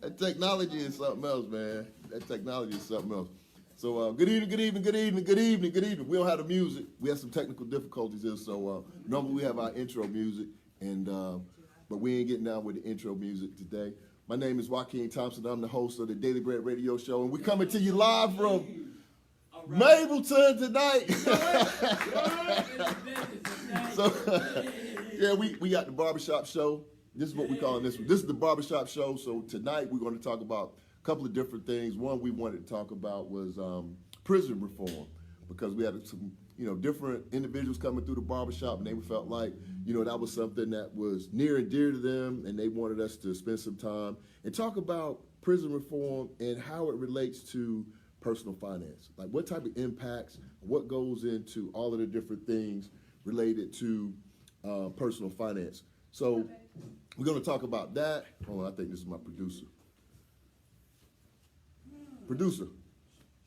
That technology is something else, man. That technology is something else. So good evening, good evening, good evening, good evening, good evening. We don't have the music. We have some technical difficulties here. So normally we have our intro music, and but we ain't getting down with the intro music today. My name is Joaquin Thompson. I'm the host of the Daily Bread Radio Show, and we're coming to you live from Mableton tonight. So yeah, we got the barbershop show. This is what we call this one. This is the barbershop show. So tonight we're going to talk about a couple of different things. One we wanted to talk about was prison reform, because we had some different individuals coming through the barbershop, and they felt like that was something that was near and dear to them, and they wanted us to spend some time and talk about prison reform and how it relates to personal finance. Like what type of impacts, what goes into all of the different things related to personal finance. So we're going to talk about that. Oh, I think this is my producer. Producer.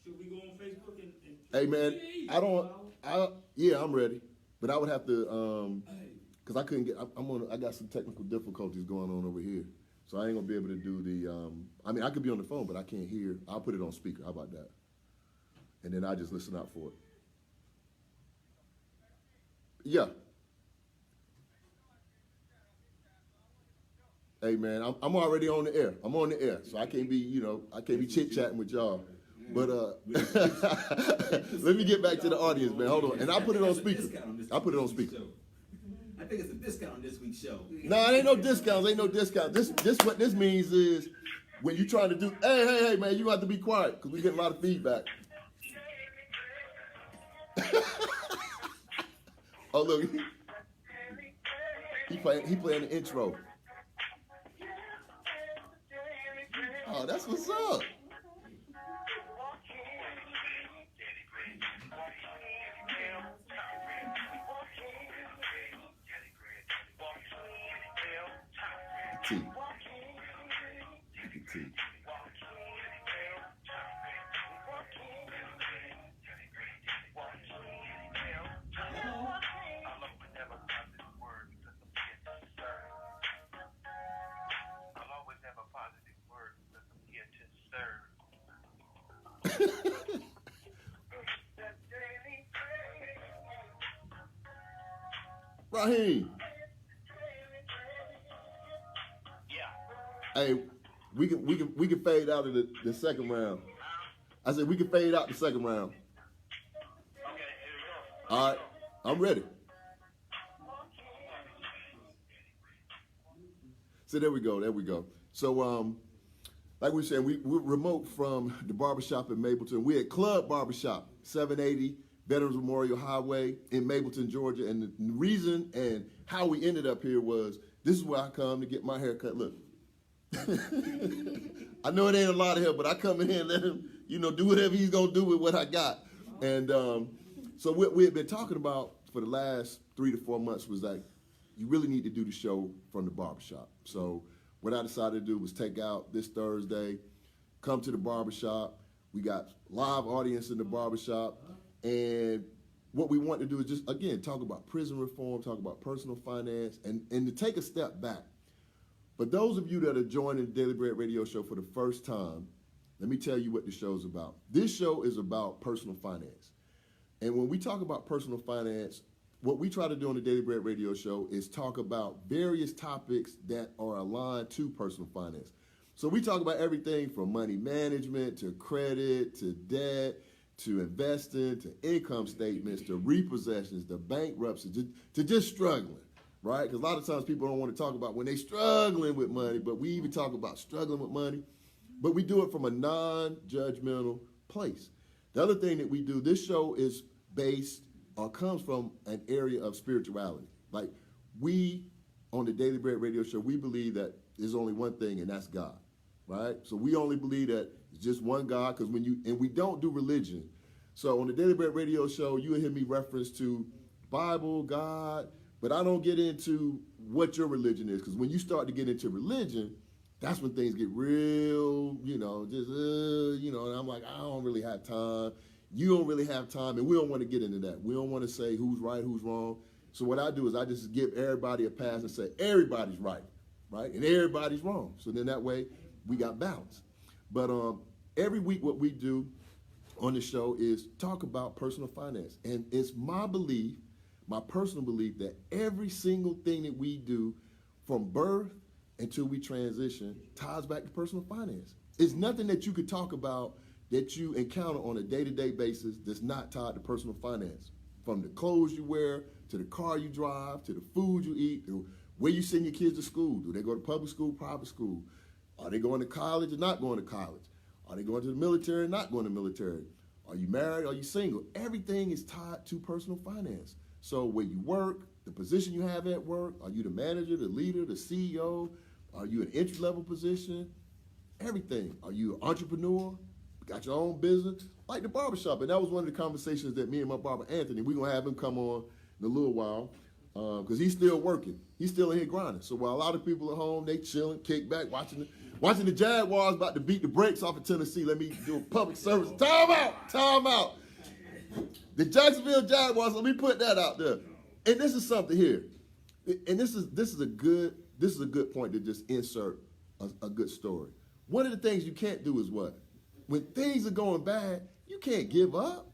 Should we go on Facebook and hey man, I'm ready, but I would have to because I couldn't get. I got some technical difficulties going on over here, so I ain't gonna be able to do the. I could be on the phone, but I can't hear. I'll put it on speaker. How about that? And then I just listen out for it. Yeah. Hey man, I'm already on the air. I'm on the air, so I can't be chit chatting with y'all. But let me get back to the audience, man. Hold on, and I'll put it on speaker. I'll put it on speaker. I think it's a discount on this week's show. No, it ain't no discounts. Ain't no discount. This what this means is when you trying to do. Hey, man, you have to be quiet because we get a lot of feedback. Oh look, he playing the intro. Oh, that's what's up. T. T. Raheem. Hey, we can fade out of the second round. I said we can fade out the second round. okay, here we go. All right, I'm ready. So there we go. So like we said, we're remote from the barbershop in Mableton. We're at Club Barbershop, 780 Veterans Memorial Highway in Mableton, Georgia. And the reason and how we ended up here was this is where I come to get my hair cut. Look. I know it ain't a lot of help, but I come in here and let him, do whatever he's gonna do with what I got. And so what we had been talking about for the last 3 to 4 months was like, you really need to do the show from the barbershop. So what I decided to do was take out this Thursday, come to the barbershop. We got live audience in the barbershop, and what we want to do is just again talk about prison reform, talk about personal finance, and to take a step back. But those of you that are joining the Daily Bread Radio Show for the first time, let me tell you what the show's about. This show is about personal finance. And when we talk about personal finance, what we try to do on the Daily Bread Radio Show is talk about various topics that are aligned to personal finance. So we talk about everything from money management to credit to debt to investing to income statements to repossessions to bankruptcy to just struggling. Right? Because a lot of times people don't want to talk about when they're struggling with money, but we even talk about struggling with money. But we do it from a non-judgmental place. The other thing that we do, this show is based or comes from an area of spirituality. Like we, on the Daily Bread Radio Show, we believe that there's only one thing, and that's God. Right? So we only believe that it's just one God, because we don't do religion. So on the Daily Bread Radio Show, you will hear me reference to Bible, God, but I don't get into what your religion is, because when you start to get into religion, that's when things get real, and I'm like, I don't really have time. You don't really have time, and we don't want to get into that. We don't want to say who's right, who's wrong. So what I do is I just give everybody a pass and say everybody's right. right? And everybody's wrong. So then that way we got balance. But every week what we do on the show is talk about personal finance. And it's my belief, my personal belief, that every single thing that we do from birth until we transition ties back to personal finance. It's nothing that you could talk about that you encounter on a day-to-day basis that's not tied to personal finance. From the clothes you wear, to the car you drive, to the food you eat, to where you send your kids to school. Do they go to public school, private school? Are they going to college or not going to college? Are they going to the military or not going to the military? Are you married? Are you single? Everything is tied to personal finance. So where you work, the position you have at work, are you the manager, the leader, the CEO? Are you an entry-level position? Everything. Are you an entrepreneur? Got your own business? Like the barbershop. And that was one of the conversations that me and my barber, Anthony, we're going to have him come on in a little while because he's still working. He's still in here grinding. So while a lot of people at home, they chilling, kick back, watching the Jaguars about to beat the brakes off of Tennessee. Let me do a public service. Time out. The Jacksonville Jaguars, let me put that out there. And this is something here. And this is a good point to just insert a good story. One of the things you can't do is what? When things are going bad, you can't give up.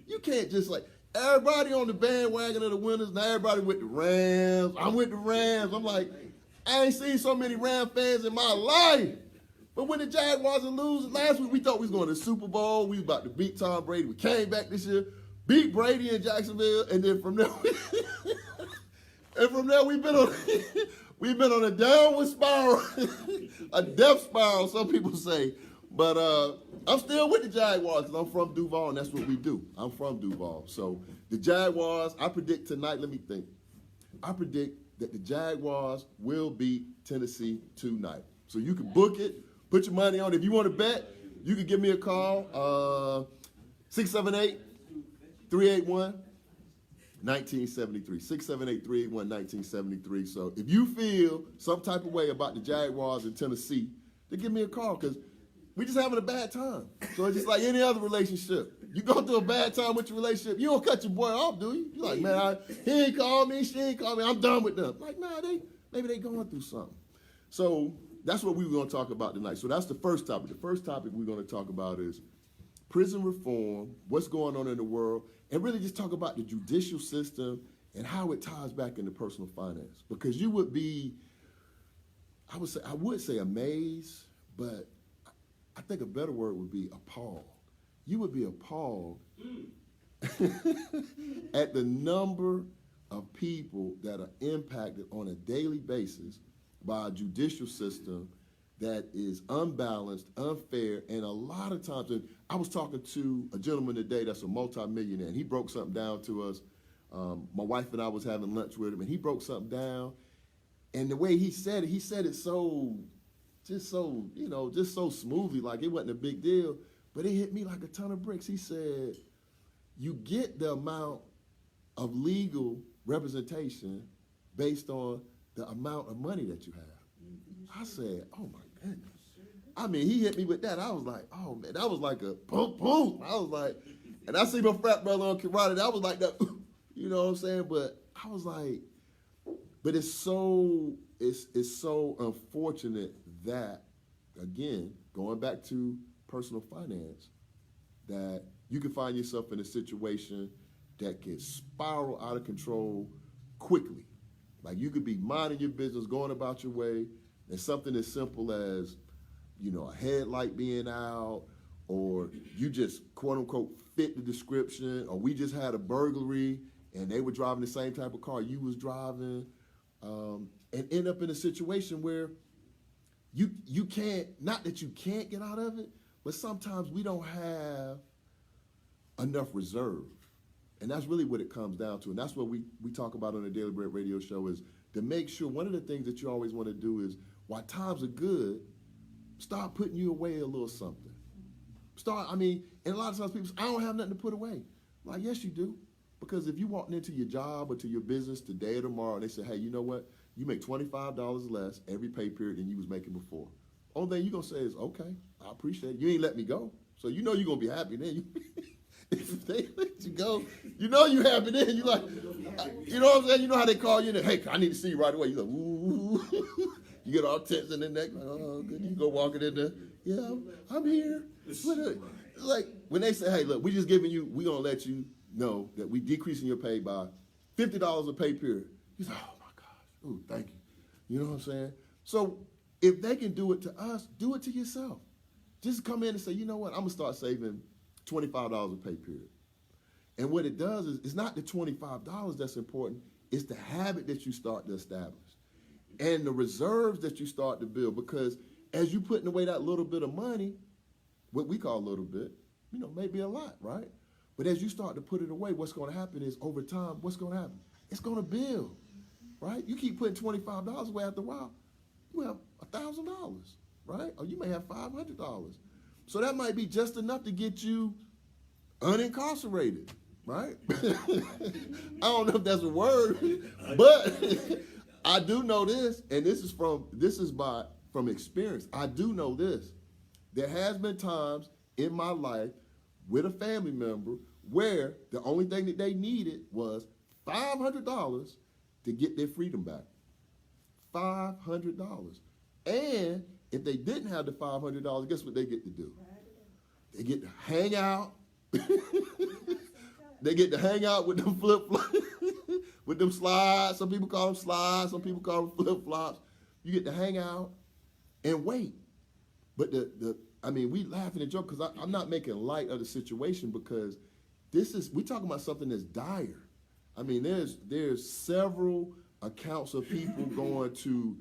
You can't just like, everybody on the bandwagon of the winners, now everybody with the Rams. I'm with the Rams. I'm like, I ain't seen so many Ram fans in my life. But when the Jaguars are losing, last week we thought we was going to the Super Bowl. We was about to beat Tom Brady. We came back this year, beat Brady in Jacksonville, and then from there, we've been on a downward spiral, a death spiral, some people say. But I'm still with the Jaguars because I'm from Duval, and that's what we do. I'm from Duval. So the Jaguars, I predict tonight, let me think. I predict that the Jaguars will beat Tennessee tonight. So you can book it, put your money on it. If you want to bet, you can give me a call, 678-381-1973. 678-381-1973. So if you feel some type of way about the Jaguars in Tennessee, then give me a call because we just having a bad time. So it's just like any other relationship. You go through a bad time with your relationship, you don't cut your boy off, do you? You're like, man, he ain't called me, she ain't called me, I'm done with them. Like, nah, maybe they going through something. So that's what we were going to talk about tonight. So that's the first topic. The first topic we're going to talk about is prison reform, what's going on in the world, and really just talk about the judicial system and how it ties back into personal finance. Because you would be, I would say amazed, but I think a better word would be appalled. You would be appalled at the number of people that are impacted on a daily basis by a judicial system that is unbalanced, unfair, and a lot of times, and I was talking to a gentleman today that's a multimillionaire, and he broke something down to us. My wife and I was having lunch with him, and he broke something down, and the way he said it so smoothly, like it wasn't a big deal, but it hit me like a ton of bricks. He said, you get the amount of legal representation based on the amount of money that you have. I said, oh my goodness. I mean, he hit me with that. I was like, oh man, that was like a boom, boom. I was like, and I see my frat brother on karate, that was like that, you know what I'm saying? But I was like, but it's so unfortunate that, again, going back to personal finance, that you can find yourself in a situation that can spiral out of control quickly. Like you could be minding your business, going about your way, and something as simple as, a headlight being out, or you just quote unquote fit the description, or we just had a burglary and they were driving the same type of car you was driving, and end up in a situation where you can't, not that you can't get out of it, but sometimes we don't have enough reserve. And that's really what it comes down to. And that's what we talk about on the Daily Bread Radio Show, is to make sure, one of the things that you always want to do is, while times are good, start putting you away a little something. And a lot of times people say, I don't have nothing to put away. Like, yes, you do. Because if you walked into your job or to your business today or tomorrow and they say, hey, you know what? You make $25 less every pay period than you was making before. Only thing you're going to say is, okay, I appreciate it. You ain't let me go. So you know you're going to be happy then. If they let you go, you know you happy then. You like, you know what I'm saying? You know how they call you and hey, I need to see you right away. You're like, ooh. You get all tense in the neck, like, oh, good. You go walking in there. Yeah, I'm here. Like when they say, hey, look, we just giving you, we gonna let you know that we decreasing your pay by $50 a pay period. You say, oh my gosh, ooh, thank you. You know what I'm saying? So if they can do it to us, do it to yourself. Just come in and say, you know what, I'm gonna start saving $25 a pay period. And what it does is, it's not the $25 that's important, it's the habit that you start to establish. And the reserves that you start to build, because as you putting away that little bit of money, what we call a little bit, you know, maybe a lot, right? But as you start to put it away, what's going to happen is over time, what's going to happen? It's going to build, right? You keep putting $25 away after a while, you have $1,000, right? Or you may have $500. So that might be just enough to get you unincarcerated, right? I don't know if that's a word, but I do know this, and this is from experience. I do know this. There has been times in my life with a family member where the only thing that they needed was $500 to get their freedom back. $500. And if they didn't have the $500, guess what they get to do? They get to hang out. They get to hang out with them flip-flops, with them slides. Some people call them slides. Some people call them flip-flops. You get to hang out and wait. But we laughing and joke because I'm not making light of the situation, because we talking about something that's dire. I mean, there's several accounts of people going to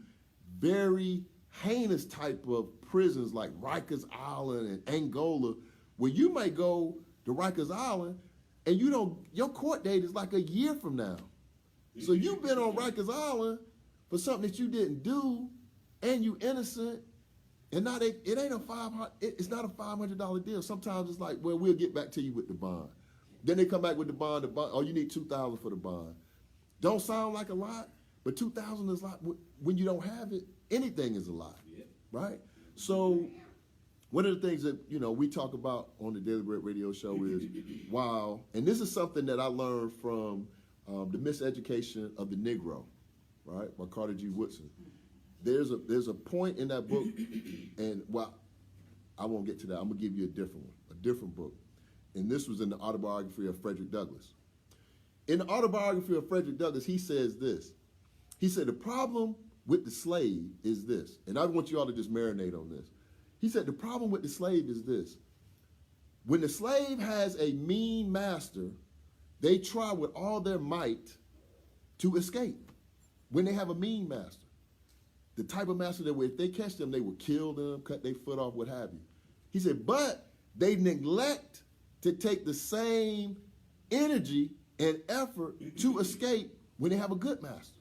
very heinous type of prisons like Rikers Island and Angola, where you may go to Rikers Island and your court date is like a year from now. So you've been on Rikers Island for something that you didn't do, and you innocent. And now it's not a $500 deal. Sometimes it's like, well, we'll get back to you with the bond. Then they come back with the bond. Oh, you need $2,000 for the bond. Don't sound like a lot, but $2,000 is a lot. When you don't have it, anything is a lot, right? So one of the things that we talk about on the Daily Bread Radio Show is, wow, and this is something that I learned from The Miseducation of the Negro, right, by Carter G. Woodson. There's a point in that book, and I won't get to that. I'm gonna give you a different book, and this was in the autobiography of Frederick Douglass. In the autobiography of Frederick Douglass, he says this. He said the problem with the slave is this, and I want you all to just marinate on this. He said the problem with the slave is this: when the slave has a mean master, they try with all their might to escape. When they have a mean master. The type of master that if they catch them, they will kill them, cut their foot off, what have you. He said, but they neglect to take the same energy and effort to escape when they have a good master.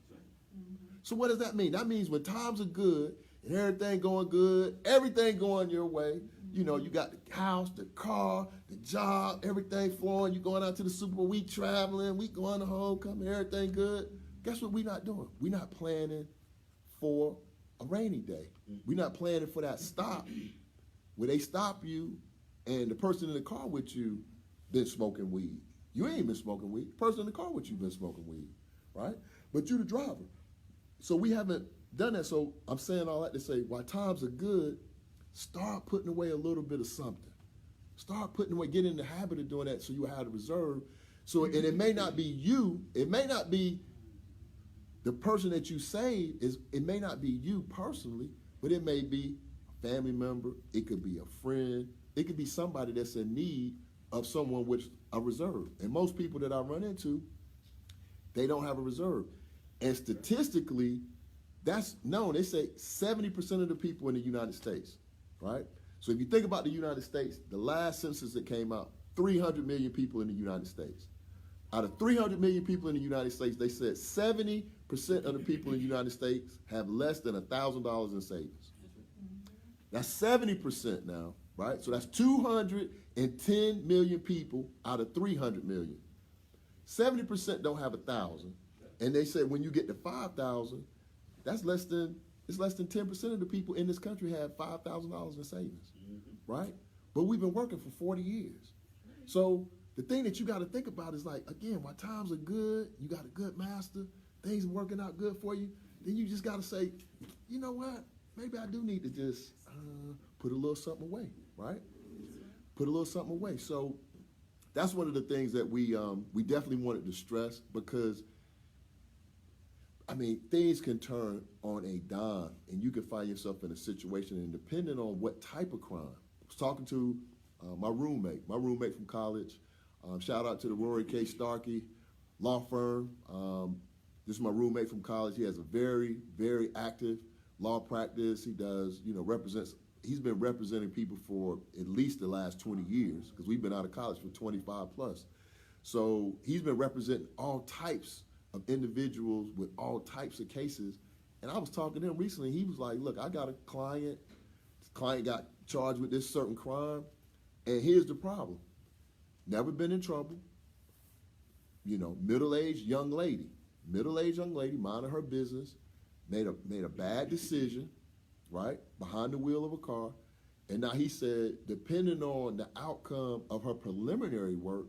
So what does that mean? That means when times are good and everything going good, everything going your way, you got the house, the car, the job, everything flowing, you going out to the Super Bowl, we traveling, we going to homecoming, everything good. Guess what we not doing? We not planning for a rainy day. We're not planning for that stop where they stop you and the person in the car with you been smoking weed. You ain't been smoking weed. The person in the car with you been smoking weed, right? But you the driver. So we haven't done that. So I'm saying all that to say, while times are good, start putting away a little bit of something. Start putting away, get in the habit of doing that so you have a reserve. So, and it may not be you, it may not be the person that you save, it may not be you personally, but it may be a family member, it could be a friend, it could be somebody that's in need of someone with a reserve. And most people that I run into, they don't have a reserve. And statistically, that's known. They say 70% of the people in the United States, right? So if you think about the United States, the last census that came out, 300 million people in the United States. Out of 300 million people in the United States, they said 70% of the people in the United States have less than $1,000 in savings. That's 70% now, right? So that's 210 million people out of 300 million. 70% don't have 1,000, and they said when you get to 5,000, it's less than 10% of the people in this country have $5,000 in savings, right? But we've been working for 40 years, so. The thing that you got to think about is like, again, while times are good, you got a good master, things are working out good for you, then you just got to say, you know what? Maybe I do need to just put a little something away, right? Put a little something away. So that's one of the things that we definitely wanted to stress, because I mean, things can turn on a dime, and you can find yourself in a situation, and depending on what type of crime. I was talking to my roommate from college. Shout out to the Rory K. Starkey law firm. This is my roommate from college. He has a very, very active law practice. He does, he's been representing people for at least the last 20 years, because we've been out of college for 25 plus. So he's been representing all types of individuals with all types of cases. And I was talking to him recently. He was like, look, I got a client. This client got charged with this certain crime. And here's the problem. Never been in trouble. Middle-aged young lady, minding her business, made a bad decision, right, behind the wheel of a car. And now he said, depending on the outcome of her preliminary work,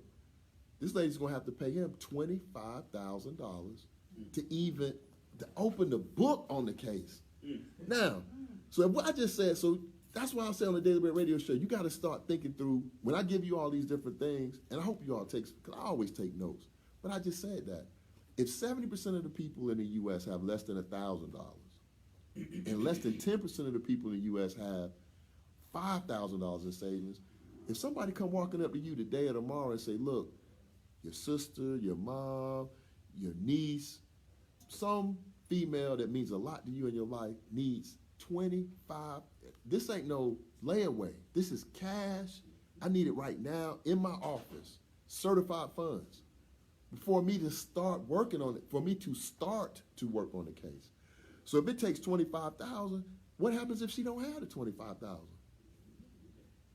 this lady's gonna have to pay him $25,000 to open the book on the case. Now, so what I just said, so that's why I say on the Daily Bread Radio Show, you gotta start thinking through, when I give you all these different things, and I hope you all take, because I always take notes, but I just said that. If 70% of the people in the U.S. have less than $1,000, and less than 10% of the people in the U.S. have $5,000 in savings, if somebody come walking up to you today or tomorrow and say, look, your sister, your mom, your niece, some female that means a lot to you in your life needs 25, this ain't no layaway. This is cash. I need it right now in my office, certified funds, for me to start working on it, for me to start to work on the case. So if it takes $25,000, what happens if she don't have the $25,000?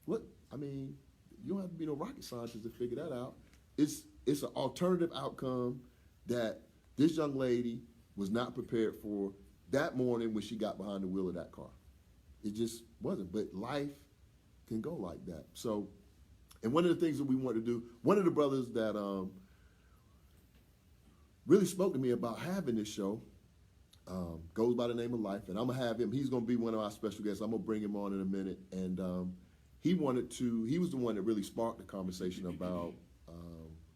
What? I mean, you don't have to be no rocket scientist to figure that out. It's an alternative outcome that this young lady was not prepared for that morning when she got behind the wheel of that car. It just wasn't. But life can go like that. So, and one of the things that we want to do, one of the brothers that really spoke to me about having this show goes by the name of Life, and I'm gonna have him. He's gonna be one of our special guests. I'm gonna bring him on in a minute, and he was the one that really sparked the conversation about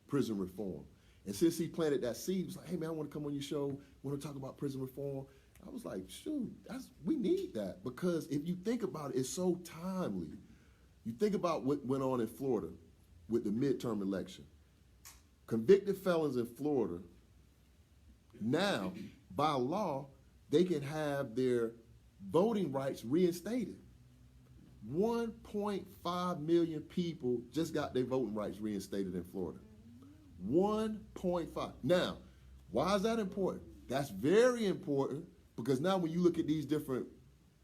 prison reform. And since he planted that seed, he was like, hey man, I want to come on your show. I want to talk about prison reform. I was like, shoot, we need that, because if you think about it, it's so timely. You think about what went on in Florida with the midterm election. Convicted felons in Florida, now, by law, they can have their voting rights reinstated. 1.5 million people just got their voting rights reinstated in Florida. 1.5. Now, why is that important? That's very important, because now when you look at these different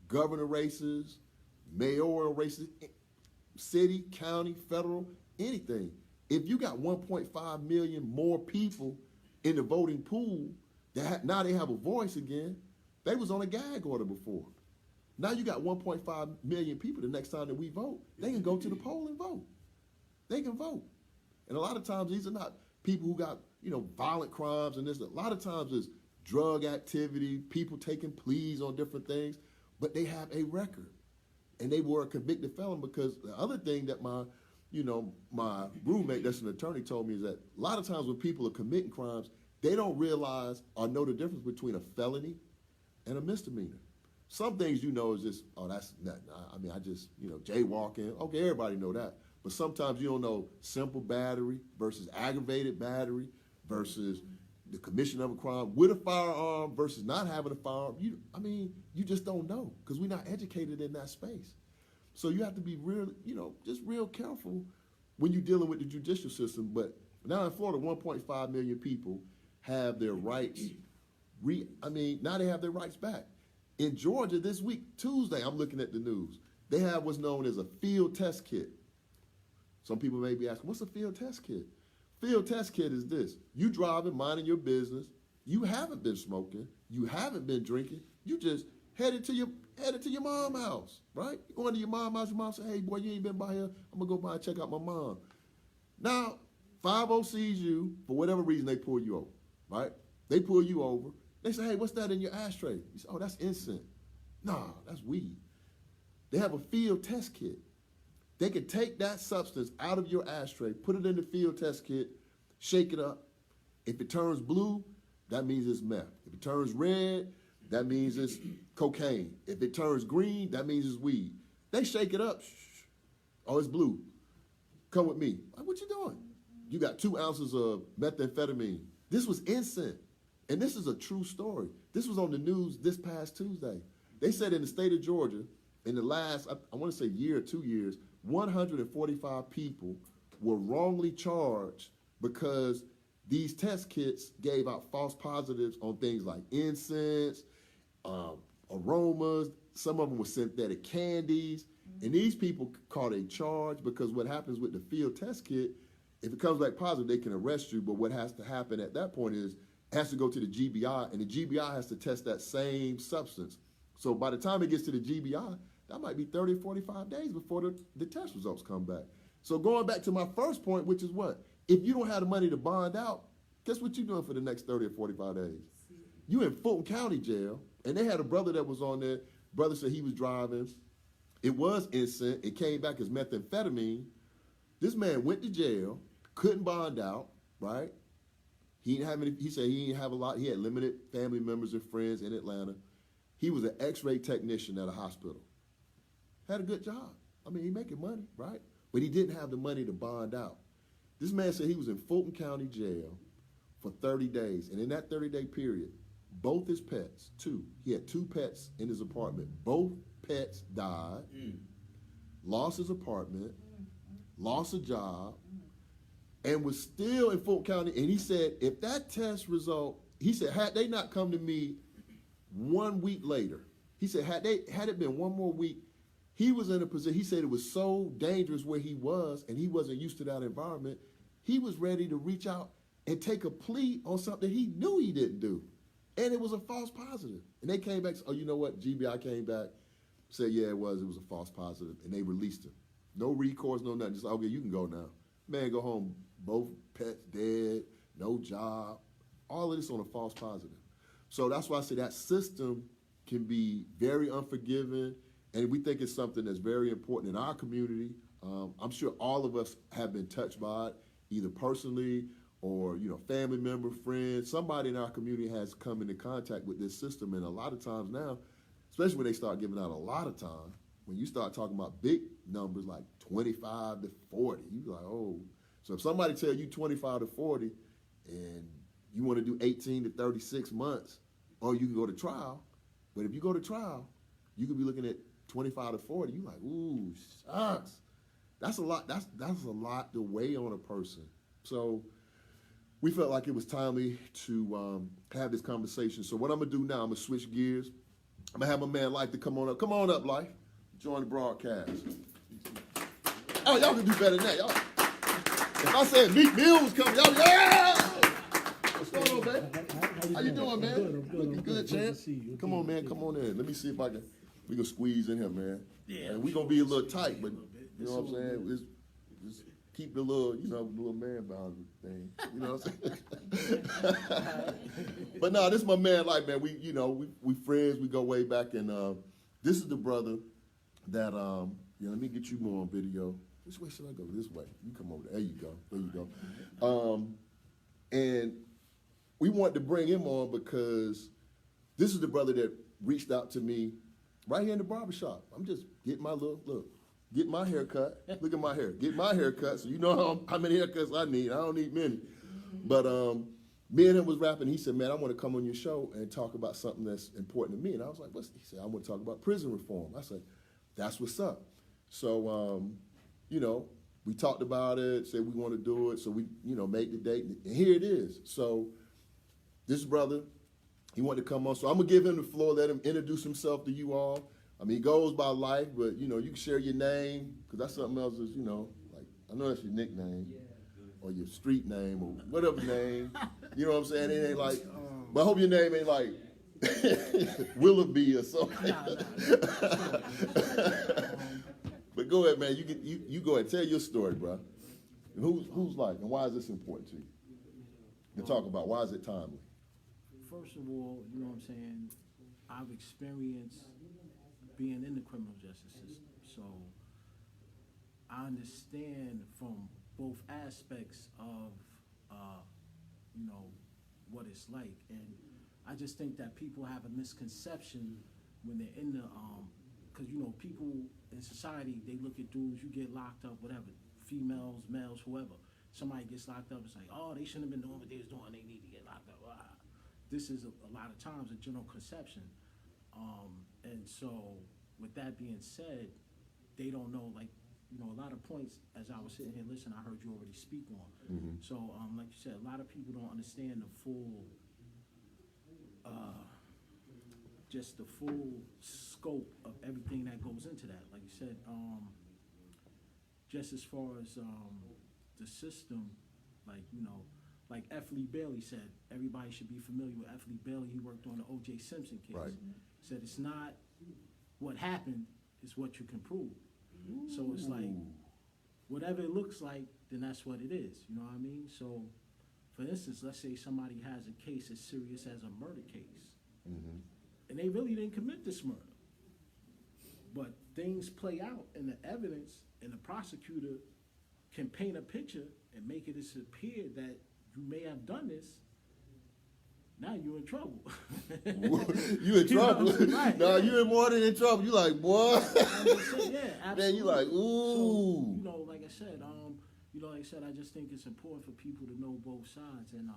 governor races, mayoral races, city, county, federal, anything, if you got 1.5 million more people in the voting pool, now they have a voice again. They was on a gag order before. Now you got 1.5 million people. The next time that we vote, they can go to the poll and vote. They can vote. And a lot of times these are not people who got, violent crimes and this. A lot of times it's drug activity, people taking pleas on different things, but they have a record. And they were a convicted felon, because the other thing that my roommate that's an attorney told me is that a lot of times when people are committing crimes, they don't realize or know the difference between a felony and a misdemeanor. Some things is just, that's nothing. I just, jaywalking. Okay, everybody know that. But sometimes you don't know simple battery versus aggravated battery versus the commission of a crime with a firearm versus not having a firearm. You just don't know, because we're not educated in that space. So you have to be real, just real careful when you're dealing with the judicial system. But now in Florida, 1.5 million people have their rights. Now they have their rights back. In Georgia this week, Tuesday, I'm looking at the news, they have what's known as a field test kit. Some people may be asking, what's a field test kit? Field test kit is this. You driving, minding your business. You haven't been smoking. You haven't been drinking. You just headed to your mom's house, right? You going to your mom's house, your mom say, hey, boy, you ain't been by here. I'm going to go by and check out my mom. Now, 5-0 sees you, for whatever reason, they pull you over, right? They pull you over. They say, hey, what's that in your ashtray? You say, oh, that's incense. Nah, that's weed. They have a field test kit. They can take that substance out of your ashtray, put it in the field test kit, shake it up. If it turns blue, that means it's meth. If it turns red, that means it's cocaine. If it turns green, that means it's weed. They shake it up. Shh. Oh, it's blue. Come with me. Like, what you doing? You got 2 ounces of methamphetamine. This was incense. And this is a true story. This was on the news this past Tuesday. They said in the state of Georgia, in the last, I want to say year or 2 years, 145 people were wrongly charged because these test kits gave out false positives on things like incense, aromas. Some of them were synthetic candies. And these people caught a charge because what happens with the field test kit, if it comes back positive, they can arrest you. But what has to happen at that point is it has to go to the GBI, and the GBI has to test that same substance. So by the time it gets to the GBI, that might be 30 or 45 days before the test results come back. So going back to my first point, which is what? If you don't have the money to bond out, guess what you're doing for the next 30 or 45 days? You in Fulton County jail, and they had a brother that was on there. Brother said he was driving. It was incense. It came back as methamphetamine. This man went to jail, couldn't bond out, right? He didn't have any, he said he didn't have a lot. He had limited family members and friends in Atlanta. He was an x-ray technician at a hospital. Had a good job. I mean, he making money, right? But he didn't have the money to bond out. This man said he was in Fulton County jail for 30 days. And in that 30-day period, both his pets, he had 2 pets in his apartment. Both pets died, lost his apartment, lost a job, and was still in Fulton County. And he said, if that test result, he said, had they not come to me 1 week later, he said, had it been 1 more week, he was in a position, he said it was so dangerous where he was, and he wasn't used to that environment, he was ready to reach out and take a plea on something he knew he didn't do. And it was a false positive. And they came back, oh, you know what? GBI came back, said, yeah, it was a false positive, and they released him. No recourse, no nothing. Just like, okay, you can go now. Man, go home. Both pets dead, no job. All of this on a false positive. So that's why I say that system can be very unforgiving, and we think it's something that's very important in our community. I'm sure all of us have been touched by it, either personally or, family member, friends. Somebody in our community has come into contact with this system, and a lot of times now, especially when they start giving out a lot of time, when you start talking about big numbers like 25 to 40, you're like, oh. So if somebody tell you 25 to 40 and you want to do 18 to 36 months, or you can go to trial, but if you go to trial, you could be looking at 25 to 40. You're like, ooh, shucks. That's a lot. That's a lot to weigh on a person. So we felt like it was timely to have this conversation. So what I'm gonna do now, I'm gonna switch gears. I'm gonna have my man Life to come on up. Come on up, Life. Join the broadcast. Oh, y'all can do better than that, y'all. If I said Meek Mill was coming, y'all, yeah! What's going on, man? How you doing, man? I'm good. Looking good, champ. Come on, man. Come on in. Let me see if we can squeeze in here, man. Yeah. And we gonna be a little tight, but you know what I'm saying? Just keep the little, the little man boundary thing. You know what I'm saying? But no, this is my man, Life, man. We friends. We go way back, and this is the brother that let me get you more on video. Which way should I go? This way. You come over there. There you go. There you go. And we wanted to bring him on because this is the brother that reached out to me right here in the barbershop. I'm just getting my get my hair cut. Look at my hair. Get my hair cut. So you know how many haircuts I need. I don't need many. But me and him was rapping. He said, man, I want to come on your show and talk about something that's important to me. And I was like, what's? He said, I want to talk about prison reform. I said, that's what's up. So, we talked about it, said we want to do it. So we, made the date. And here it is. So this brother, he wanted to come on. So I'm going to give him the floor, let him introduce himself to you all. I mean, he goes by Life, but, you can share your name, because that's something else is, like, I know that's your nickname, or your street name, or whatever name. You know what I'm saying? It ain't like, but I hope your name ain't like Willoughby or something. But go ahead, man. You go ahead. Tell your story, bro. And who's Life, and why is this important to you? To talk about, why is it timely? First of all, you know what I'm saying, I've experienced being in the criminal justice system. So I understand from both aspects of, you know, what it's like. And I just think that people have a misconception when they're in the, cause you know, people in society, they look at dudes, you get locked up, whatever, females, males, whoever. Somebody gets locked up, it's like, oh, they shouldn't have been doing what they was doing, they need to get locked up. This is a lot of times a general conception. And so with that being said, they don't know, like, you know, a lot of points, as I was sitting here listening, I heard you already speak on. So, like you said, a lot of people don't understand the full, just the full scope of everything that goes into that. Like you said, just as far as the system, like, you know, like F. Lee Bailey said, everybody should be familiar with F. Lee Bailey. He worked on the O.J. Simpson case. Right. Said it's not what happened, it's what you can prove. So it's like, whatever it looks like, then that's what it is. You know what I mean? So, for instance, let's say somebody has a case as serious as a murder case, and they really didn't commit this murder. But things play out, and the evidence and the prosecutor can paint a picture and make it appear that you may have done this. Now you're in trouble. You in You know trouble? what I'm saying? Right, No, yeah. you in more than in trouble. You like, boy. I'm just saying, yeah, absolutely. Then you like, So, ooh. you know, like I said, I just think it's important for people to know both sides, and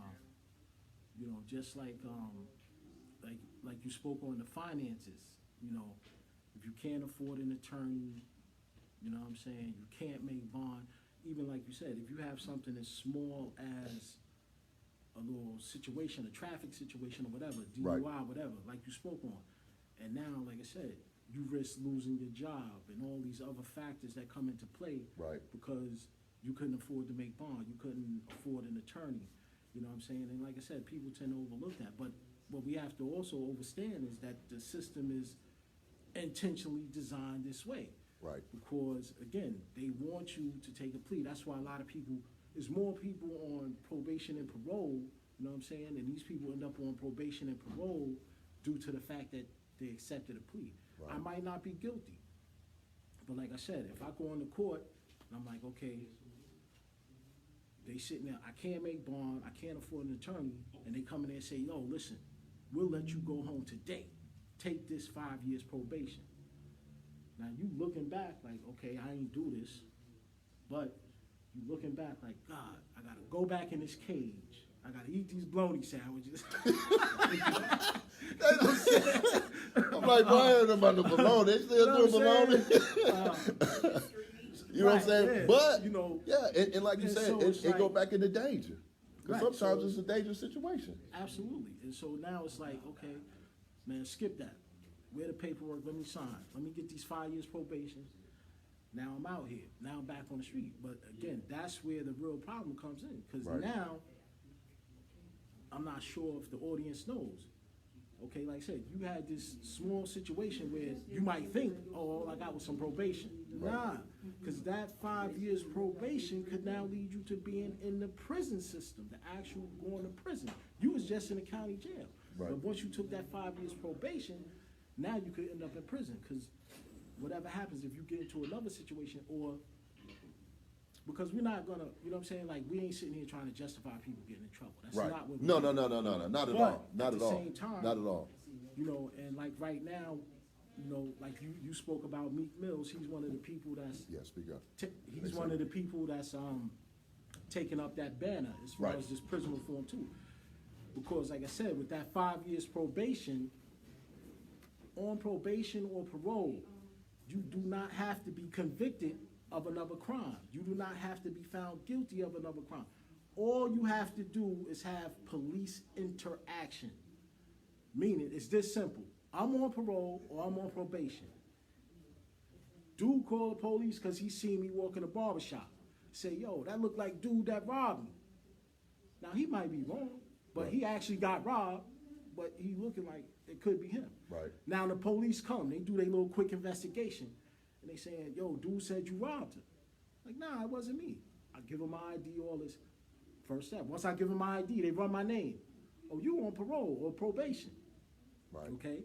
you know, just like you spoke on the finances. You know, if you can't afford an attorney, you know what I'm saying, you can't make bond. Even like you said, if you have something as small as a little situation, a traffic situation or whatever, DUI, Right. whatever, like you spoke on. And now, like I said, you risk losing your job and all these other factors that come into play. Right. Because you couldn't afford to make bond, you couldn't afford an attorney. You know what I'm saying? And like I said, people tend to overlook that. But what we have to also understand is that the system is intentionally designed this way. Right. Because, again, they want you to take a plea. That's why a lot of people, there's more people on probation and parole, you know what I'm saying? And these people end up on probation and parole due to the fact that they accepted a plea. Right. I might not be guilty. But like I said, if I go into court and I'm like, okay, they sitting there, I can't make bond, I can't afford an attorney, and they come in there and say, yo, listen, we'll let you go home today. Take this 5 years probation. Now you looking back like, okay, I ain't do this, but you looking back like, God, I gotta go back in this cage. I gotta eat these bologna sandwiches. I'm like, boy, I heard about the bologna. They still doing bologna. You know what I'm saying? Right, yeah. But, You know, yeah, and like you and said, so it it's go like- back into danger. Because Right, sometimes so- it's a dangerous situation. Absolutely. And so now it's like, okay, man, skip that. Where the paperwork, let me sign. Let me get these 5 years probation. Now I'm out here. Now I'm back on the street. But again, that's where the real problem comes in. Because Right. now, I'm not sure if the audience knows. Okay, like I said, you had this small situation where you might think, oh, all I got was some probation. Right. Nah, because that 5 years probation could now lead you to being in the prison system, the actual going to prison. You was just in the county jail. Right. But once you took that 5 years probation, now you could end up in prison, because whatever happens, if you get into another situation, or because we're not gonna, you know what I'm saying, like, we ain't sitting here trying to justify people getting in trouble. That's Right. not what we're No, doing. not at But all. Not at at the all. same time, Not at all. You know, and like right now, you know, like you spoke about Meek Mills. He's one of the people that's Yeah, speak up. he's one of the people that's taking up that banner as far Right. as this prison reform too. Because like I said, with that 5 years probation, on probation or parole, you do not have to be convicted of another crime. You do not have to be found guilty of another crime. All you have to do is have police interaction. Meaning, it's this simple. I'm on parole or I'm on probation. Dude call the police because he seen me walk in a barbershop. Say, yo, that look like dude that robbed me. Now, he might be wrong, but Right. he actually got robbed, but he looking like it could be him. Right. Now, the police come. They do their little quick investigation. And they saying, yo, dude said you robbed him. Like, nah, it wasn't me. I give him my ID, all this. First step. Once I give him my ID, they run my name. Oh, you on parole or probation. Right. Okay?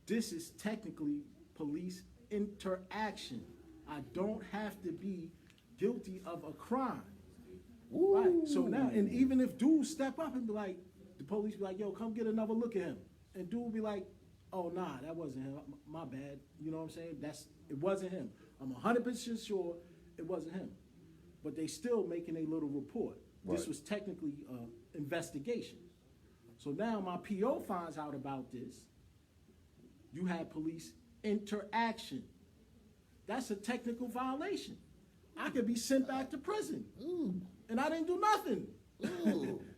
this is technically police interaction. I don't have to be guilty of a crime. Right. So now, and even if dudes step up and be like, the police be like, yo, come get another look at him. And dude will be like, oh, nah, that wasn't him. My bad. You know what I'm saying? It wasn't him. I'm 100% sure it wasn't him. But they still making a little report. This Right. was technically an investigation. So now my PO finds out about this. You had police interaction. That's a technical violation. I could be sent back to prison. And I didn't do nothing.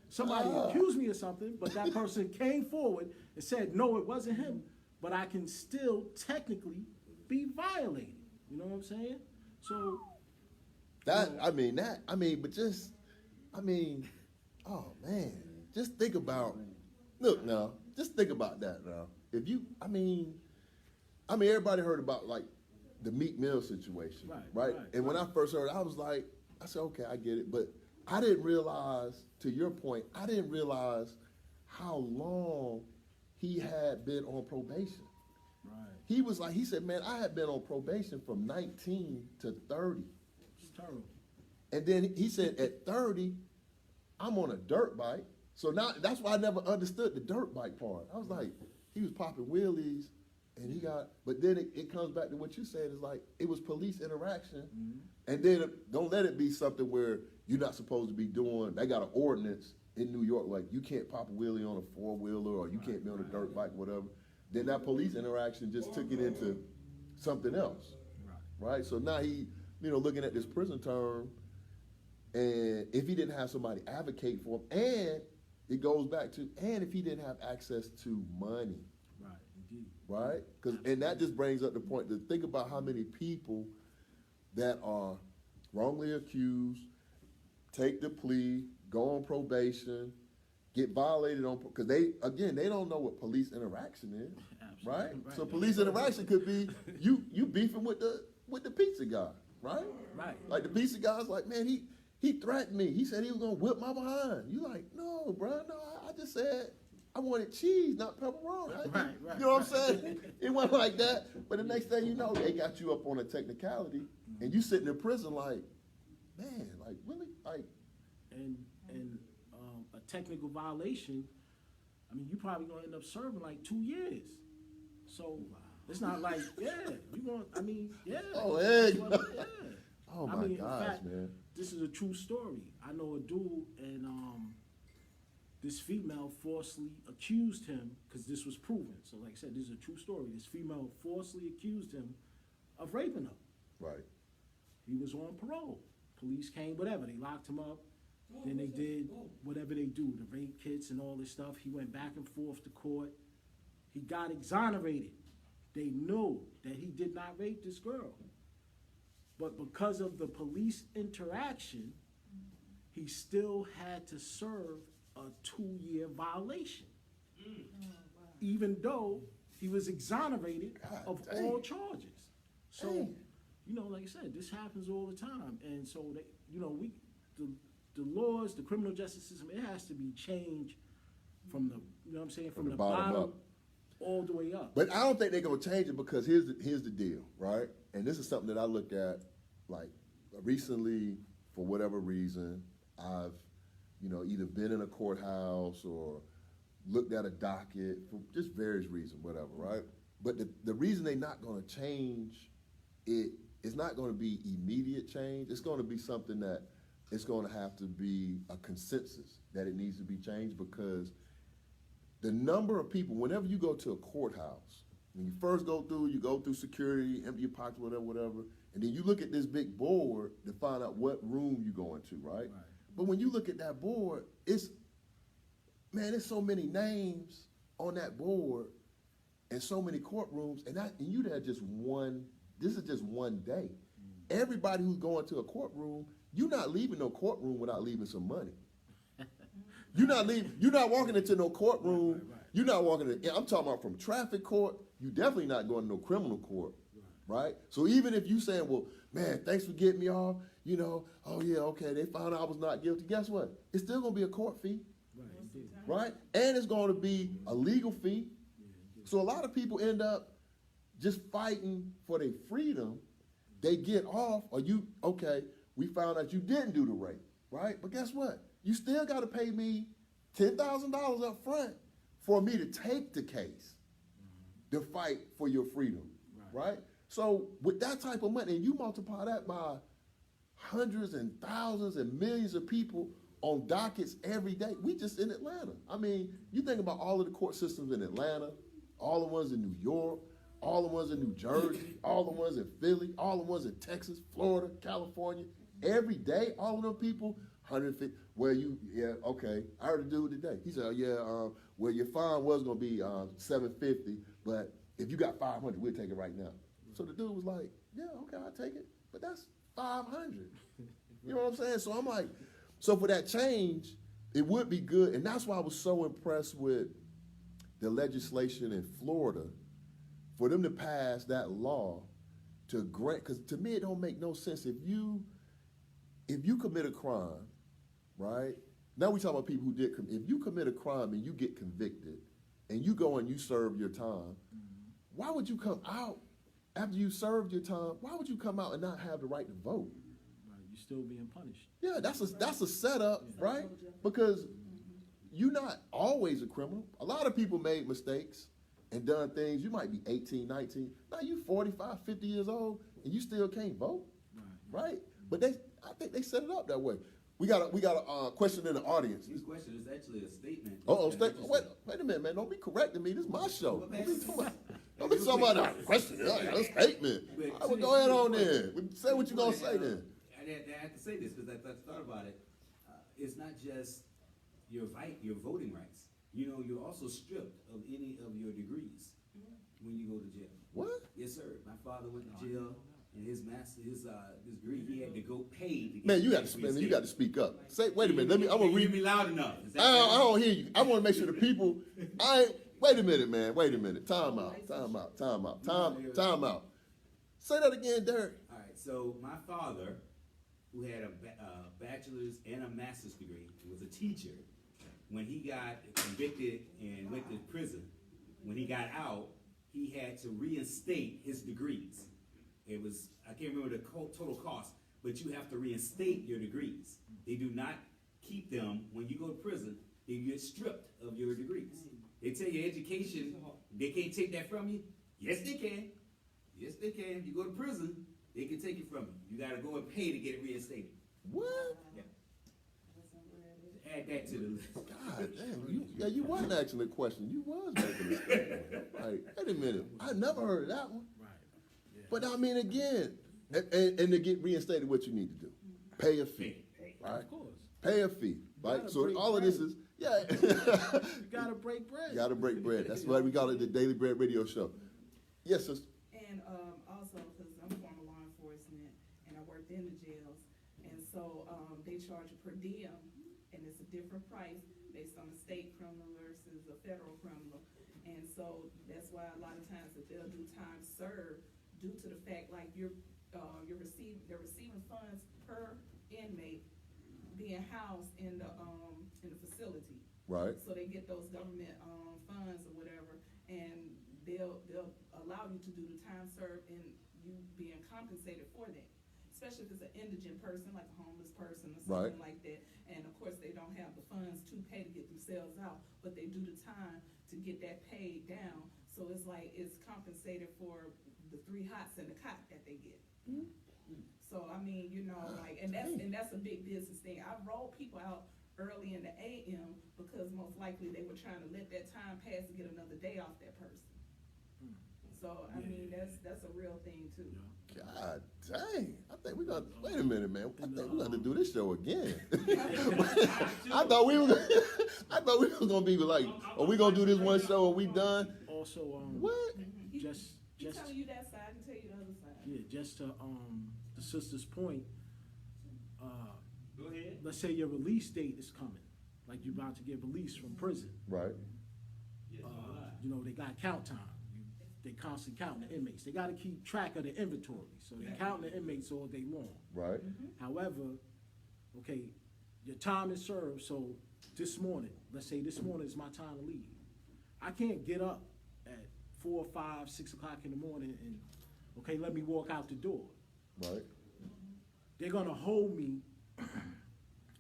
Somebody accused me of something, but that person came forward and said, no, it wasn't him. But I can still technically be violated. You know what I'm saying? So oh man, just think about, just think about that now. If you, everybody heard about like the Meek Mill situation, right? And when I first heard it, I said, okay, I get it. But I didn't realize, to your point, how long he had been on probation. right. He said, man, I had been on probation from 19 to 30. It's terrible. And then he said, at 30, I'm on a dirt bike. So now, that's why I never understood the dirt bike part. I was like, he was popping wheelies, and but then it comes back to what you said, is like, it was police interaction. And then don't let it be something where you're not supposed to be doing, they got an ordinance in New York, like you can't pop a wheelie on a 4-wheeler, or you can't be on a dirt bike, whatever. Then that police interaction just took it into something else, right? So now he, looking at this prison term, and if he didn't have somebody advocate for him, and it goes back to, and if he didn't have access to money, Right, indeed. right? And that just brings up the point to think about how many people that are wrongly accused, take the plea, go on probation, get violated because they don't know what police interaction is, right? So police interaction could be you beefing with the pizza guy, right? Right. Like the pizza guy's like, man, he threatened me. He said he was gonna whip my behind. You like, no, bro, no. I just said I wanted cheese, not pepperoni. Right. You know what I'm saying? It wasn't like that. But the next thing you know, they got you up on a technicality, and you sitting in prison like, man, like really, like. And a technical violation, you probably gonna end up serving like 2 years. So it's not like, yeah, you want, yeah. Oh, hey. Yeah. Oh my gosh, in fact, man. This is a true story. I know a dude, and this female falsely accused him, because this was proven. So like I said, this is a true story. This female falsely accused him of raping her. Right. He was on parole. Police came, whatever. They locked him up. Then they did whatever they do, the rape kits and all this stuff. He went back and forth to court. He got exonerated. They knew that he did not rape this girl. But because of the police interaction, he still had to serve a 2-year violation. Even though he was exonerated of all charges. So, like I said, this happens all the time. And so, the laws, the criminal justice system, it has to be changed from from the bottom up, all the way up. But I don't think they're gonna change it, because here's the deal, right? And this is something that I look at, like recently, for whatever reason, I've either been in a courthouse or looked at a docket for just various reasons, whatever, right? But the reason they're not gonna change it is not gonna be immediate change. It's gonna be something that it's going to have to be a consensus that it needs to be changed, because the number of people, whenever you go to a courthouse, when you first go through security, empty your pockets, whatever, and then you look at this big board to find out what room you go into, right? But when you look at that board, there's so many names on that board and so many courtrooms, and you there this is just one day. Everybody who's going to a courtroom, you're not leaving no courtroom without leaving some money. You're not walking into no courtroom. Right. You're not walking in, I'm talking about from traffic court. You definitely not going to no criminal court, right? So even if you saying, well, man, thanks for getting me off, oh yeah, okay, they found out I was not guilty. Guess what? It's still going to be a court fee, right? And it's going to be a legal fee. So a lot of people end up just fighting for their freedom. They get off, or we found out you didn't do the rape, right? But guess what? You still got to pay me $10,000 up front for me to take the case to fight for your freedom, right? So with that type of money, and you multiply that by hundreds and thousands and millions of people on dockets every day. We just in Atlanta. I mean, you think about all of the court systems in Atlanta, all the ones in New York, all the ones in New Jersey, all the ones in Philly, all the ones in Texas, Florida, California. Every day, all of them people, 150. Well, I heard a dude today. He said, well, your fine was gonna be $750, but if you got 500, we'll take it right now. So the dude was like, yeah, okay, I'll take it, but that's 500. You know what I'm saying? So I'm like, so for that change, it would be good, and that's why I was so impressed with the legislation in Florida for them to pass that law to grant, because to me it don't make no sense. If you commit a crime, right? Now we talk about people who did. If you commit a crime and you get convicted, and you go and you serve your time, why would you come out after you served your time? Why would you come out and not have the right to vote? Right, you're still being punished. Yeah, that's a setup, right? Because you're not always a criminal. A lot of people made mistakes and done things. You might be 18, 19. Now you 45, 50 years old, and you still can't vote, right? But I think they set it up that way. We got a question in the audience. His question is actually a statement. Wait a minute, man. Don't be correcting me. This is my show. Don't be talking about a question. A statement. I will go ahead on there. Say what you're going to say then. I have to say this because I thought about it. It's not just your voting rights. You know, you're also stripped of any of your degrees when you go to jail. What? Yes, sir. My father went to jail, and his degree, he had to go pay to get. Man, you got to speak up. Say, wait a minute. I'm gonna read. Hear me loud enough. I don't hear you. I want to make sure the people. Wait a minute, man. Wait a minute. Time out. Say that again, Derek. All right. So my father, who had a bachelor's and a master's degree, was a teacher. When he got convicted and went to prison, when he got out, he had to reinstate his degrees. It was, I can't remember the total cost, but you have to reinstate your degrees. They do not keep them when you go to prison. They get stripped of your degrees. They tell you education, they can't take that from you. Yes, they can. Yes, they can. You go to prison, they can take it from you. You got to go and pay to get it reinstated. What? Yeah. Add that to the list. God damn, you wasn't asking a question. You was making a statement. Like, wait a minute. I never heard of that one. Right. Yeah. But I mean, again, and to get reinstated, what you need to do, pay a fee, right? Of course. Pay a fee, right? gotta So break all of this is, You gotta break bread. Gotta break bread. That's why we call it the Daily Bread Radio Show. Yes, sister. And also, because I'm former law enforcement and I worked in the jails, and so they charge a per diem, and it's a different price based on the state criminal versus a federal criminal. And so that's why a lot of times that they'll do time served due to the fact like they're receiving funds per inmate being housed in the facility. Right. So they get those government funds or whatever, and they'll allow you to do the time served and you being compensated for that. Especially if it's an indigent person, like a homeless person or something like that. And of course, they don't have the funds to pay to get themselves out, but they do the time to get that paid down. So it's like it's compensated for the 3 hots and the cot that they get. So I mean, you know, like, and that's a big business thing. I roll people out early in the AM because most likely they were trying to let that time pass to get another day off that person. So I mean, that's a real thing too. God dang! I think we got. Wait a minute, man. I think we got to do this show again. I thought we were gonna be like, are we gonna do this one show and we done? Also, What? just He's telling you that side, I can tell you the other side. yeah, just to the sister's point. Go ahead. Let's say your release date is coming, like you're about to get released from prison. Right. Yes, You know, they got count time. They constantly counting the inmates. They got to keep track of the inventory, so they're counting the inmates all day long. Right. However, okay, your time is served. So this morning, let's say this morning is my time to leave. I can't get up at 4, 5, 6 o'clock in the morning and, okay, let me walk out the door. Right. They're gonna hold me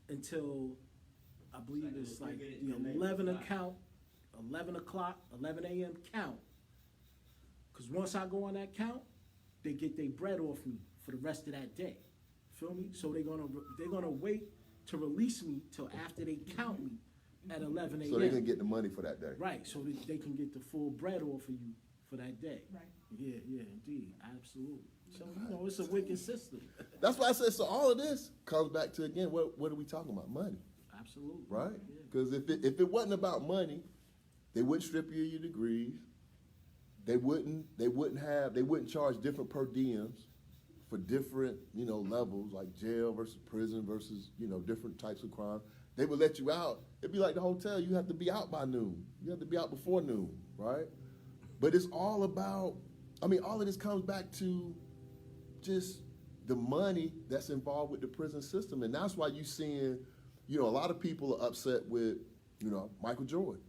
until, I believe it's like the 11 o'clock, 11 a.m. count. Cause once I go on that count, they get their bread off me for the rest of that day. Feel me? So they're gonna wait to release me till after they count me at 11 a.m. So they can get the money for that day. Right, so that they can get the full bread off of you for that day. Right. Yeah, indeed, absolutely. So, it's a wicked system. That's why I said, so all of this comes back to, again, what are we talking about? Money, Absolutely. right? Yeah. Because if it wasn't about money, they wouldn't strip you of your degrees. They wouldn't charge different per diems for different, levels, like jail versus prison versus, different types of crime. They would let you out. It'd be like the hotel. You have to be out by noon. You have to be out before noon, right? But it's all about, all of this comes back to just the money that's involved with the prison system. And that's why you're seeing, a lot of people are upset with, Michael Jordan,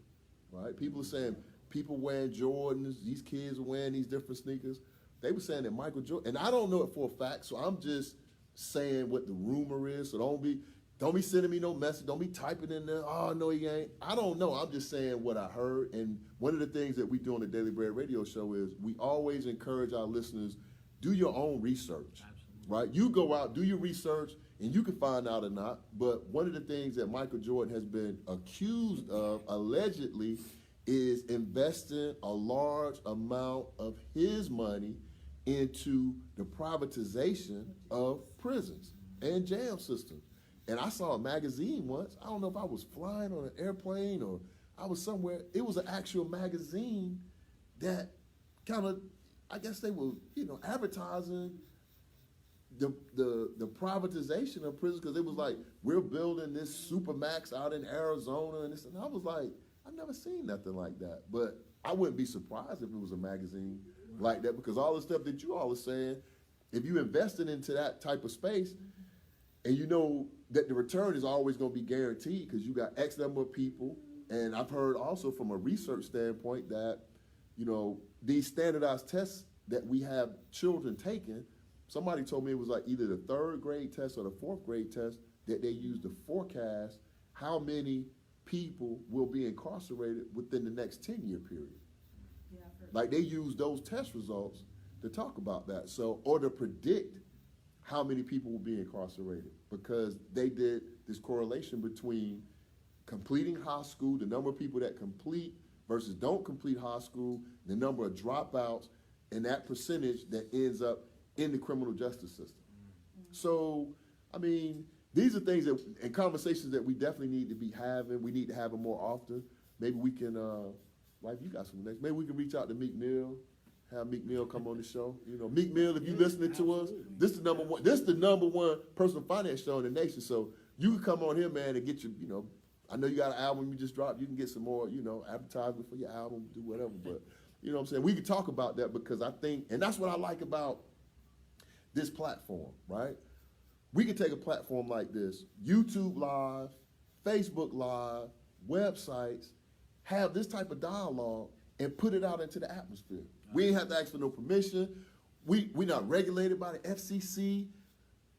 right? People are saying people wearing Jordans, these kids are wearing these different sneakers. They were saying that Michael Jordan, and I don't know it for a fact, so I'm just saying what the rumor is. So don't be sending me no message. Don't be typing in there, oh, no, he ain't. I don't know. I'm just saying what I heard. And one of the things that we do on the Daily Bread radio show is we always encourage our listeners, do your own research, right? You go out, do your research, and you can find out or not. But one of the things that Michael Jordan has been accused of, allegedly, is investing a large amount of his money into the privatization of prisons and jail systems. And I saw a magazine once. I don't know if I was flying on an airplane or I was somewhere. It was an actual magazine that kind of, I guess they were, advertising the privatization of prisons, because it was like, we're building this Supermax out in Arizona and this. And I was like, I've never seen nothing like that. But I wouldn't be surprised if it was a magazine like that, because all the stuff that you all are saying, if you invested into that type of space, and you know that the return is always going to be guaranteed because you got X number of people. And I've heard also from a research standpoint that, these standardized tests that we have children taking, somebody told me it was like either the 3rd grade test or the 4th grade test that they use to forecast how many people will be incarcerated within the next 10-year period. Yeah, I've heard Like they use those test results to talk about that. So, or to predict how many people will be incarcerated, because they did this correlation between completing high school, the number of people that complete versus don't complete high school, the number of dropouts, and that percentage that ends up in the criminal justice system. So, these are things that, and conversations that we definitely need to be having. We need to have them more often. Maybe we can, like you got some next, maybe we can reach out to Meek Mill, have Meek Mill come on the show. Meek Mill, if you're listening to us, this is the number one personal finance show in the nation. So you can come on here, man, and get your, I know you got an album you just dropped. You can get some more, advertisement for your album, do whatever. But, you know what I'm saying? We can talk about that, because I think, and that's what I like about this platform, right? We can take a platform like this, YouTube Live, Facebook Live, websites, have this type of dialogue and put it out into the atmosphere. We ain't have to ask for no permission. We're not regulated by the FCC.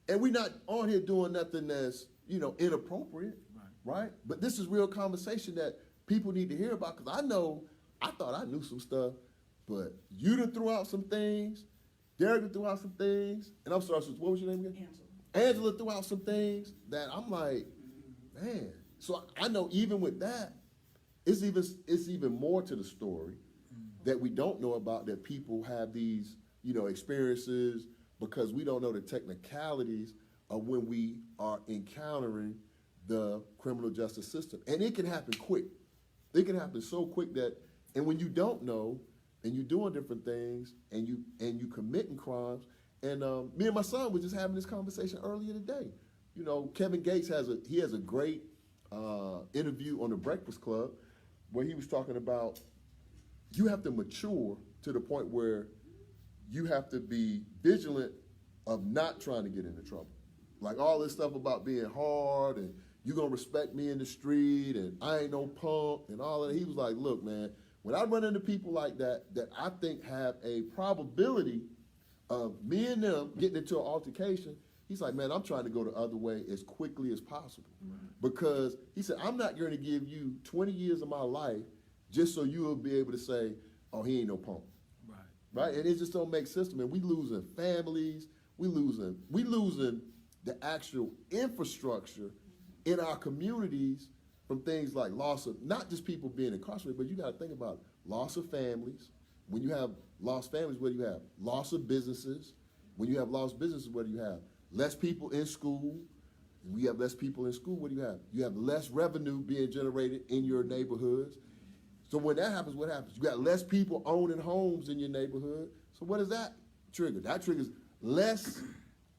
And we're not on here doing nothing that's, inappropriate, right? But this is real conversation that people need to hear about, because I thought I knew some stuff, but you done threw out some things, Derek done threw out some things, and I'm sorry, what was your name again? Angela threw out some things that I'm like, man. So I know even with that, it's even more to the story that we don't know about, that people have these, experiences, because we don't know the technicalities of when we are encountering the criminal justice system. And it can happen quick. It can happen so quick that, and when you don't know, and you're doing different things, and you committing crimes, and me and my son were just having this conversation earlier today. Kevin Gates has a great interview on the Breakfast Club where he was talking about you have to mature to the point where you have to be vigilant of not trying to get into trouble. Like all this stuff about being hard and you gonna respect me in the street and I ain't no punk and all of that. He was like, look, man, when I run into people like that I think have a probability of me and them getting into an altercation, he's like, man, I'm trying to go the other way as quickly as possible. Because he said, I'm not going to give you 20 years of my life just so you will be able to say, oh, he ain't no punk. Right? And it just don't make sense to me. We losing families, we losing the actual infrastructure in our communities from things like loss of, not just people being incarcerated, but you got to think about loss of families. When you have lost families, what do you have? Loss of businesses. When you have lost businesses, what do you have? Less people in school. And we have less people in school, what do you have? You have less revenue being generated in your neighborhoods. So when that happens, what happens? You got less people owning homes in your neighborhood. So what does that trigger? That triggers less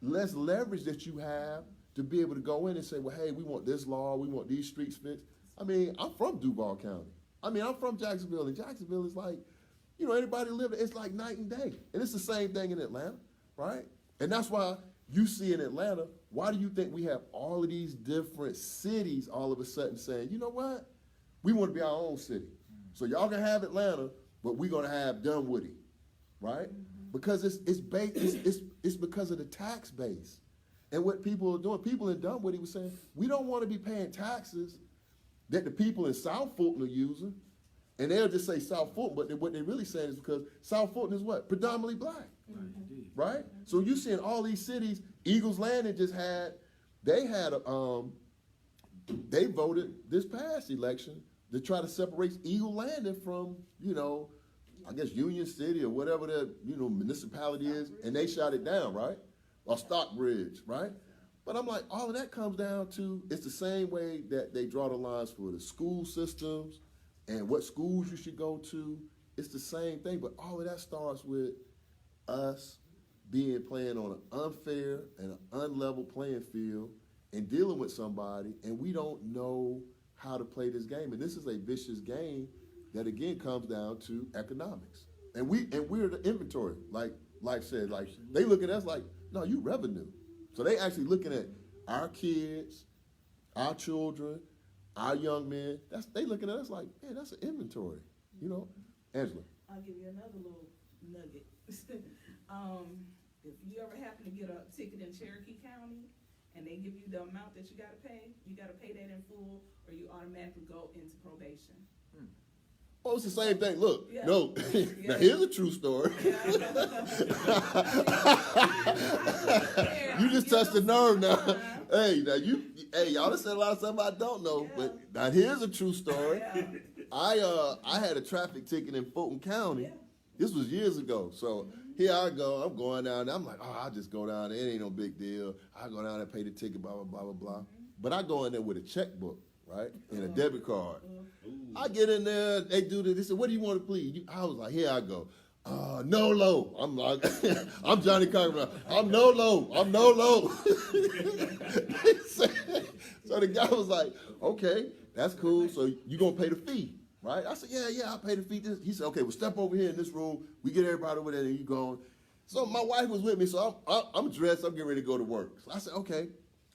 leverage that you have to be able to go in and say, well, hey, we want this law, we want these streets fixed. I mean, I'm from Duval County. I mean, I'm from Jacksonville, and Jacksonville is like, you know, anybody live there, it's like night and day. And it's the same thing in Atlanta, right? And that's why you see in Atlanta, why do you think we have all of these different cities all of a sudden saying, you know what? We want to be our own city. So y'all can have Atlanta, but we're gonna have Dunwoody, right? Because it's because of the tax base. And what people are doing, people in Dunwoody were saying, we don't want to be paying taxes that the people in South Fulton are using. And they'll just say South Fulton, but what they're really saying is because South Fulton is what? Predominantly black, right? So you're seeing all these cities, Eagles Landing just had, they voted this past election to try to separate Eagle Landing from, you know, I guess Union City or whatever the, you know, municipality is, and they shot it down, right? Or Stockbridge, right? But I'm like, all of that comes down to, it's the same way that they draw the lines for the school systems and what schools you should go to. It's the same thing, but all of that starts with us playing on an unfair and an unlevel playing field and dealing with somebody, and we don't know how to play this game. And this is a vicious game that again comes down to economics. And we're the inventory, like Life said, like they look at us like, no, you revenue. So they actually looking at our kids, our children, our young men. They looking at us like, man, that's an inventory. You know, Angela. I'll give you another little nugget. If you ever happen to get a ticket in Cherokee County and they give you the amount that you gotta pay that in full, or you automatically go into probation. Oh, it's the same thing. Look, Yeah. no, now here's a true story. You just touched the nerve now. Hey, y'all done said a lot of stuff I don't know, but now here's a true story. I had a traffic ticket in Fulton County. This was years ago. So here I go. I'm going down there. I'm like, oh, I'll just go down there. It ain't no big deal. I go down there, pay the ticket, blah, blah, blah, blah, blah. But I go in there with a checkbook, right, and a debit card. I get in there. They do this. They said, what do you want to plead? I was like, here I go. No low. I'm like, I'm Johnny Cochran. I'm no low. I'm no low. So the guy was like, okay, that's cool. So you gonna pay the fee, right? I said, yeah, I'll pay the fee. He said, okay, well, step over here in this room. We get everybody over there, and you going. So my wife was with me, so I'm dressed. I'm getting ready to go to work. So I said, okay.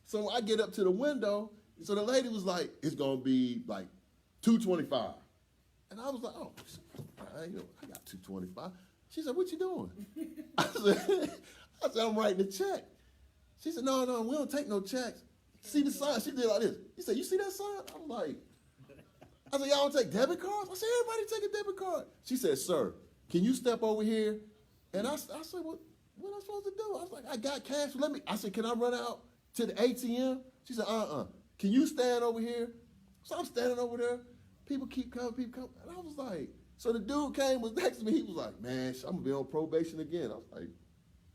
So I get up to the window. So the lady was like, it's gonna be like $225. And I was like, oh, I got $225. She said, what you doing? I said, I'm writing a check. She said, no, we don't take no checks. See the sign? She did like this. He said, you see that sign? I'm like, I said, y'all don't take debit cards? I said, everybody take a debit card. She said, sir, can you step over here? And I said, what am I supposed to do? I was like, I got cash. I said, can I run out to the ATM? She said, Can you stand over here? So I'm standing over there. People keep coming. And I was like, so the dude was next to me. He was like, man, I'm going to be on probation again. I was like,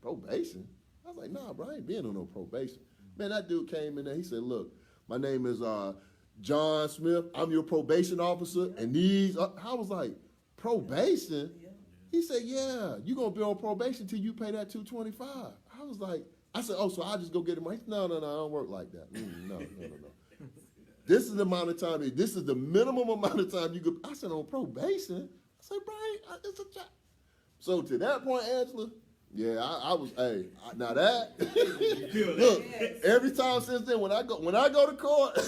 probation? I was like, nah, bro, I ain't being on no probation. Man, that dude came in there. He said, look, my name is John Smith. I'm your probation officer. And I was like, probation? He said, yeah, you're going to be on probation till you pay that $225. I was like, I said, oh, so I'll just go get him. He said, no, I don't work like that. No. This is the amount of time, this is the minimum amount of time you could, I said, on probation? I said, Brian, it's a job. So to that point, Angela, yeah, I was, now that, look, every time since then, when I go to court,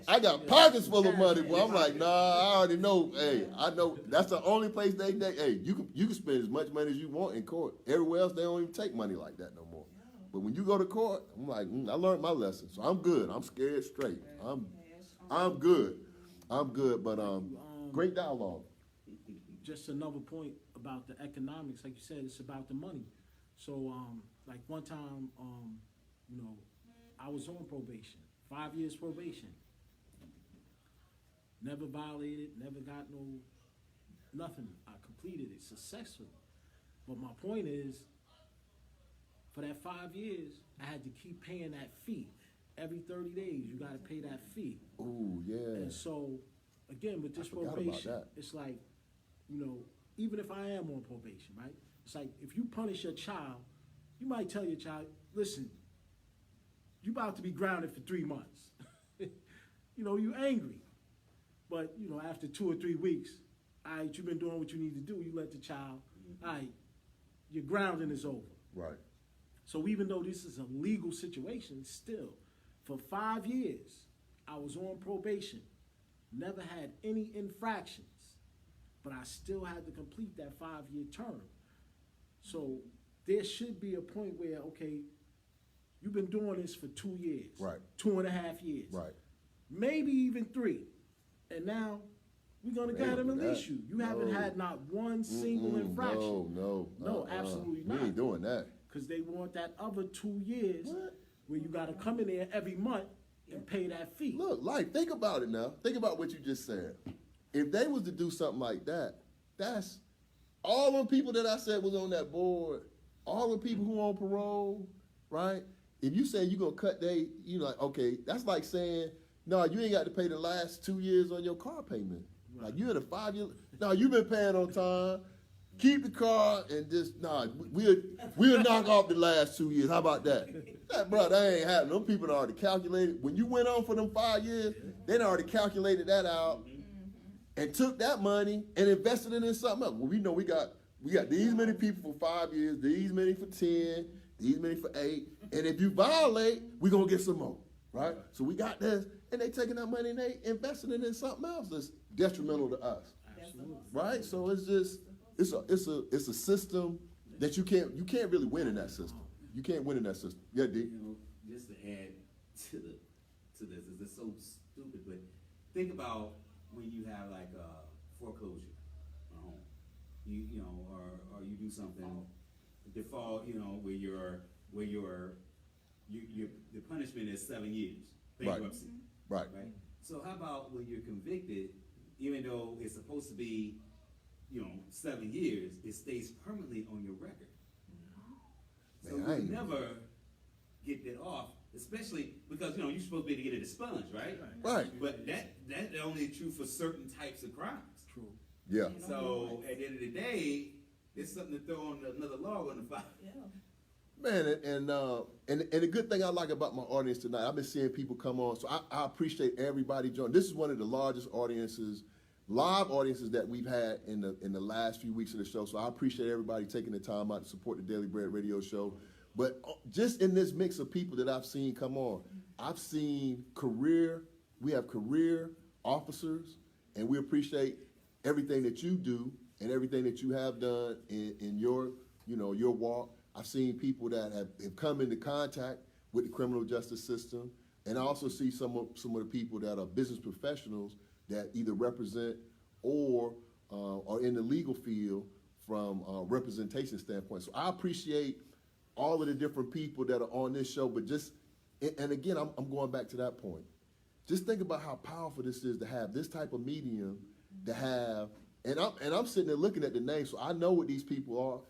I got pockets full of money, but I'm like, nah, I already know. Hey, I know that's the only place hey, you can spend as much money as you want in court. Everywhere else, they don't even take money like that no more. But when you go to court, I'm like, I learned my lesson, so I'm good. I'm scared straight. I'm good. I'm good. But great dialogue. Just another point about the economics, like you said, it's about the money. So, like one time, you know, I was on probation, 5 years probation. Never violated, never got nothing. I completed it successfully. But my point is, for that 5 years, I had to keep paying that fee. Every 30 days, you gotta pay that fee. Ooh, yeah. And so, again, with this I forgot about probation, that. it's like, you know, even if I am on probation, right? It's like, if you punish your child, you might tell your child, listen, you about to be grounded for 3 months. You know, you angry. But, you know, after 2 or 3 weeks, all right, you've been doing what you need to do, you let the child, all right, your grounding is over. Right. So even though this is a legal situation, still, for 5 years, I was on probation, never had any infractions, but I still had to complete that 5-year term. So there should be a point where, okay, you've been doing this for 2 years. Right. 2.5 years. Right. Maybe even 3. And now we're gonna go ahead and release that- you. You haven't no. had not one single infraction. No, absolutely We not. ain't doing that. Because they want that other 2 years What? where you gotta come in there every month and pay that fee. Look, like, think about it now. Think about what you just said. If they was to do something like that, that's all the people that I said was on that board, all the people who on parole, right? If you say you're gonna cut you like, okay, that's like saying, no, you ain't got to pay the last 2 years on your car payment. Like you had a 5 year, no, you've been paying on time. Keep the car and just, we'll knock off the last 2 years. How about that? That, bro, that ain't happening. Them people already calculated. When you went on for them 5 years, they already calculated that out and took that money and invested it in something else. Well, we know we got these many people for 5 years, these many for 10, these many for 8. And if you violate, we're going to get some more, right? So we got this, and they taking that money and they investing it in something else that's detrimental to us, Absolutely. right? So it's just, it's a system that you can't really win in that system. You can't win in that system. Yeah, D. You know, just to add to this, it's so stupid, but think about when you have like a foreclosure on a home, you know, or you do something default, you know, where the punishment is 7 years bankruptcy, Right. right? So how about when you're convicted, even though it's supposed to be, you know, 7 years, it stays permanently on your record. So Man, I you ain't- never get that off, especially because, you know, you're supposed to be able to get it expunged, right? Right. But that only true for certain types of crimes. True. Yeah. So at the end of the day, it's something to throw on another log on the fire. Yeah. Man, and the good thing I like about my audience tonight, I've been seeing people come on, so I appreciate everybody joining. This is one of the largest audiences, live audiences that we've had in the last few weeks of the show. So I appreciate everybody taking the time out to support the Daily Bread Radio Show. But just in this mix of people that I've seen come on, I've seen we have career officers, and we appreciate everything that you do and everything that you have done in your walk. I've seen people that have come into contact with the criminal justice system, and I also see some of the people that are business professionals that either represent or are in the legal field from a representation standpoint. So I appreciate all of the different people that are on this show, but and again, I'm going back to that point. Just think about how powerful this is to have this type of medium, to have, and I'm sitting there looking at the names, so I know what these people are.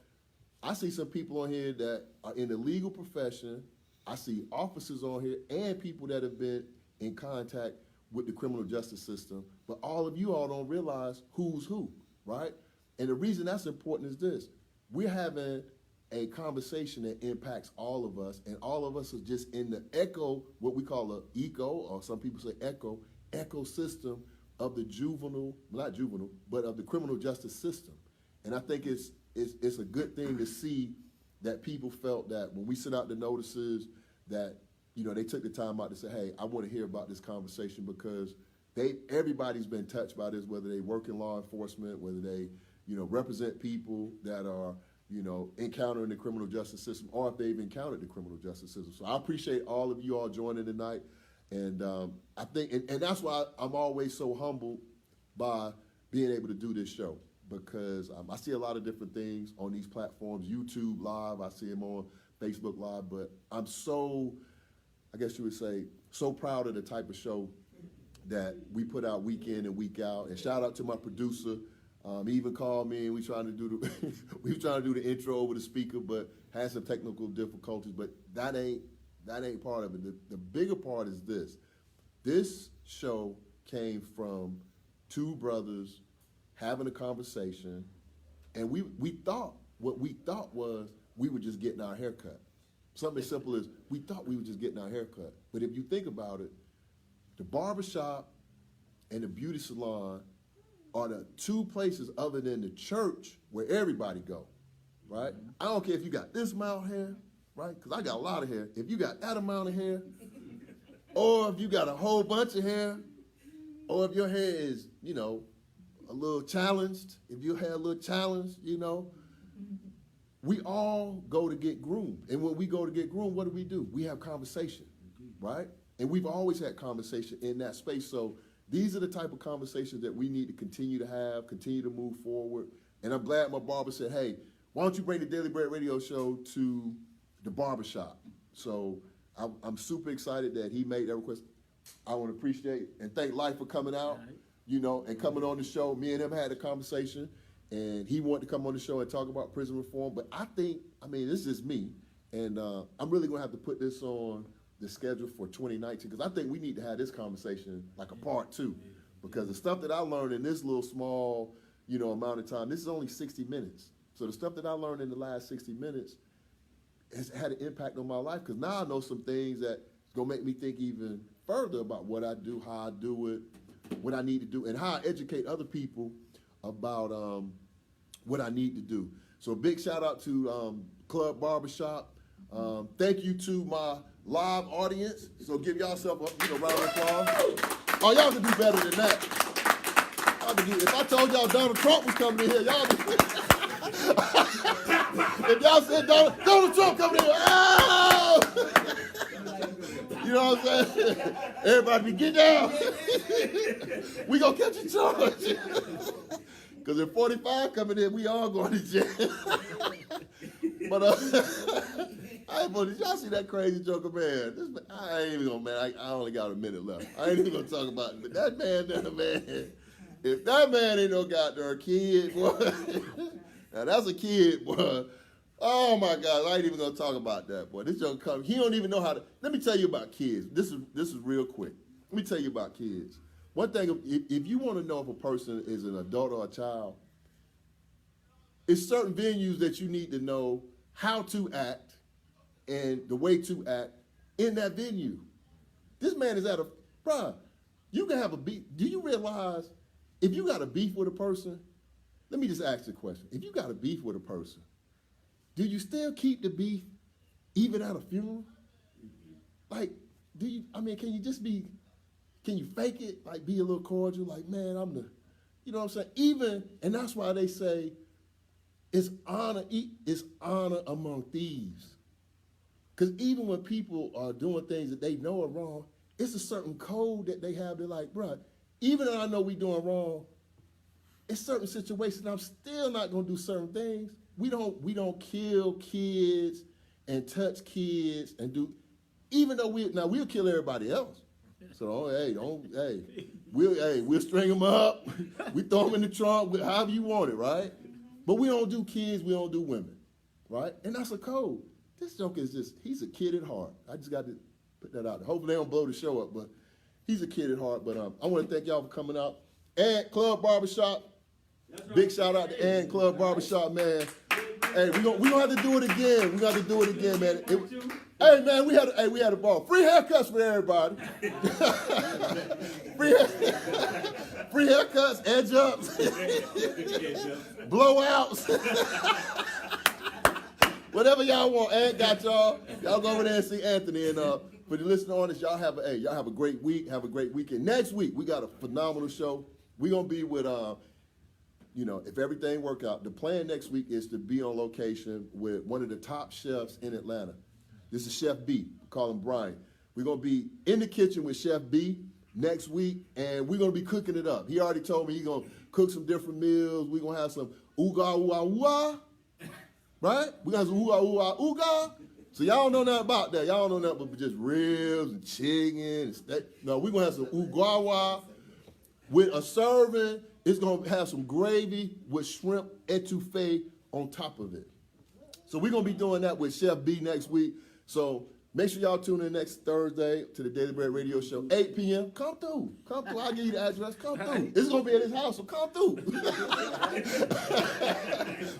I see some people on here that are in the legal profession. I see officers on here and people that have been in contact with the criminal justice system. But all of you all don't realize who's who, right? And the reason that's important is this. We're having a conversation that impacts all of us, and all of us are just in the what we call an or some people say ecosystem of the but of the criminal justice system. And I think it's a good thing to see that people felt that when we sent out the notices that they took the time out to say, hey, I want to hear about this conversation because everybody's been touched by this, whether they work in law enforcement, whether they, represent people that are, encountering the criminal justice system, or if they've encountered the criminal justice system. So I appreciate all of you all joining tonight. And I think, and that's why I'm always so humbled by being able to do this show, because I see a lot of different things on these platforms, YouTube Live, I see them on Facebook Live, but I'm so, I guess you would say, so proud of the type of show that we put out week in and week out. And shout out to my producer. He even called me and we trying to do the intro over the speaker, but had some technical difficulties. But that ain't part of it. The bigger part is this. This show came from two brothers having a conversation, and we thought was we were just getting our hair cut. Something as simple as we thought we were just getting our hair cut. But if you think about it, the barbershop and the beauty salon are the two places other than the church where everybody go, right? I don't care if you got this amount of hair, right? Because I got a lot of hair. If you got that amount of hair, or if you got a whole bunch of hair, or if your hair is, a little challenged, if your hair a little challenged, we all go to get groomed. And when we go to get groomed, what do? We have conversation, right? And we've always had conversation in that space. So these are the type of conversations that we need to continue to have, continue to move forward. And I'm glad my barber said, hey, why don't you bring the Daily Bread Radio Show to the barbershop? So I'm super excited that he made that request. I want to appreciate and thank Life for coming out, and coming on the show. Me and him had a conversation, and he wanted to come on the show and talk about prison reform. But this is just me, and I'm really going to have to put this on the schedule for 2019, because I think we need to have this conversation like a part 2, because the stuff that I learned in this little small, amount of time, this is only 60 minutes. So the stuff that I learned in the last 60 minutes has had an impact on my life, because now I know some things that's going to make me think even further about what I do, how I do it, what I need to do, and how I educate other people about what I need to do. So a big shout out to Club Barbershop. Thank you to my live audience. So give yourself a round of applause. Oh, y'all can do better than that. If I told y'all Donald Trump was coming in here, y'all if y'all said Donald Trump coming in here, oh! You know what I'm saying? Everybody get down. We gonna catch a charge. Because if 45 coming in, we all going to jail. But did y'all see that crazy Joker, man? I ain't even gonna, man. I only got a minute left. I ain't even gonna talk about it. But that man there, man. If that man ain't no goddamn kid, boy. Now that's a kid, boy. Oh my God, I ain't even gonna talk about that, boy. This Joker come. He don't even know how to. Let me tell you about kids. This is real quick. Let me tell you about kids. One thing, if you want to know if a person is an adult or a child, it's certain venues that you need to know how to act and the way to act in that venue. This man is bruh, you can have a beef. Do you realize if you got a beef with a person, let me just ask the question. If you got a beef with a person, do you still keep the beef even at a funeral? Like, can you fake it? Like, be a little cordial? Like, man, you know what I'm saying? Even, and that's why they say it's honor among thieves. Because even when people are doing things that they know are wrong, it's a certain code that they have. They're like, bruh, even though I know we doing wrong, in certain situations, I'm still not going to do certain things. We don't kill kids and touch kids and do, even though we'll kill everybody else. So we'll string them up, we throw them in the trunk, however you want it, right? But we don't do kids, we don't do women, right? And that's a code. This joke is he's a kid at heart. I just got to put that out there. Hopefully they don't blow the show up, but he's a kid at heart. But I want to thank y'all for coming out. And Club Barbershop, big shout out to Ann Club Barbershop, man. Hey, we gonna have to do it again. We got to do it again, man. Hey, man, we had a ball. Free haircuts for everybody. Free haircuts, edge ups, blowouts. Whatever y'all want, Ant got y'all. Y'all go over there and see Anthony. And For the listening audience, y'all have a great week. Have a great weekend. Next week, we got a phenomenal show. We're going to be with, if everything work out, the plan next week is to be on location with one of the top chefs in Atlanta. This is Chef B. We call him Brian. We're going to be in the kitchen with Chef B next week, and we're going to be cooking it up. He already told me he's going to cook some different meals. We're going to have some ooga, ooga, ooga, right? We're going to have some ooga, ooga, ooga. So y'all don't know nothing about that. Y'all don't know nothing but just ribs and chicken and steak. No, we're going to have some ooga, with a serving. It's going to have some gravy with shrimp etouffee on top of it. So we're going to be doing that with Chef B next week. So make sure y'all tune in next Thursday to the Daily Bread Radio Show, 8 p.m. Come through. Come through. I'll give you the address. Come through. It's going to be at his house, so come through.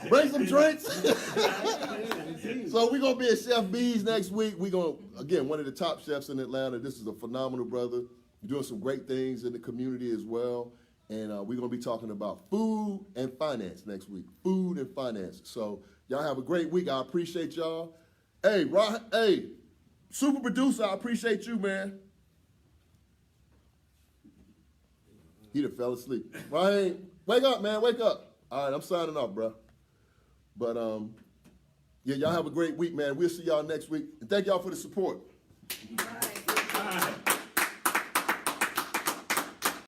Bring some drinks. So we're going to be at Chef B's next week. We're going to, again, one of the top chefs in Atlanta. This is a phenomenal brother. Doing some great things in the community as well. And we're going to be talking about food and finance next week. Food and finance. So y'all have a great week. I appreciate y'all. Hey, super producer, I appreciate you, man. He done fell asleep. Right? Wake up, man. Wake up. All right, I'm signing off, bro. But, yeah, y'all have a great week, man. We'll see y'all next week. And thank y'all for the support. Right.